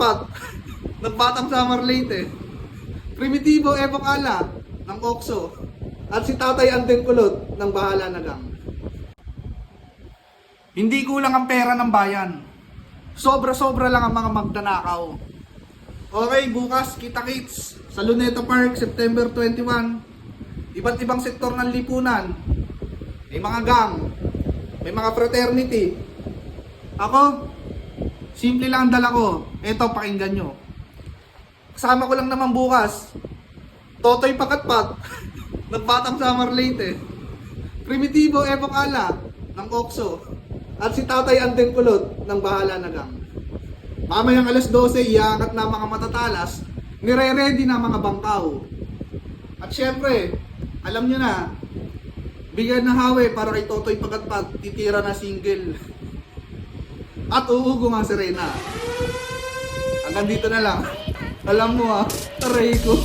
Pakatpat ng Batang Samar Leyte, Primitibo Ebong Ala ng Okso, at si Tatay Anden Kulot ng Bahala na Gang. Hindi kulang ang pera ng bayan. Sobra-sobra lang ang mga magdanakaw. Okay, bukas kita-kits sa Luneta Park, September 21. Iba't ibang sektor ng lipunan. May mga gang, may mga fraternity. Ako, simple lang ang dala ko. Eto, pakinggan nyo. Kasama ko lang naman bukas, Totoy Pakatpat ng Batang Samar Leyte, Primitibo Ebong Ala ng Okso, at si Tatay Anden Kulot ng Bahala na Gang. Mamayang alas 12, iangat na mga matatalas, nire-ready na mga bangkaw. At syempre, alam nyo na, bigyan ng hawi para kay Totoy Pakatpat, titira na single. At uugo nga si Reyna. Hanggang dito na lang. Alam mo aray ko.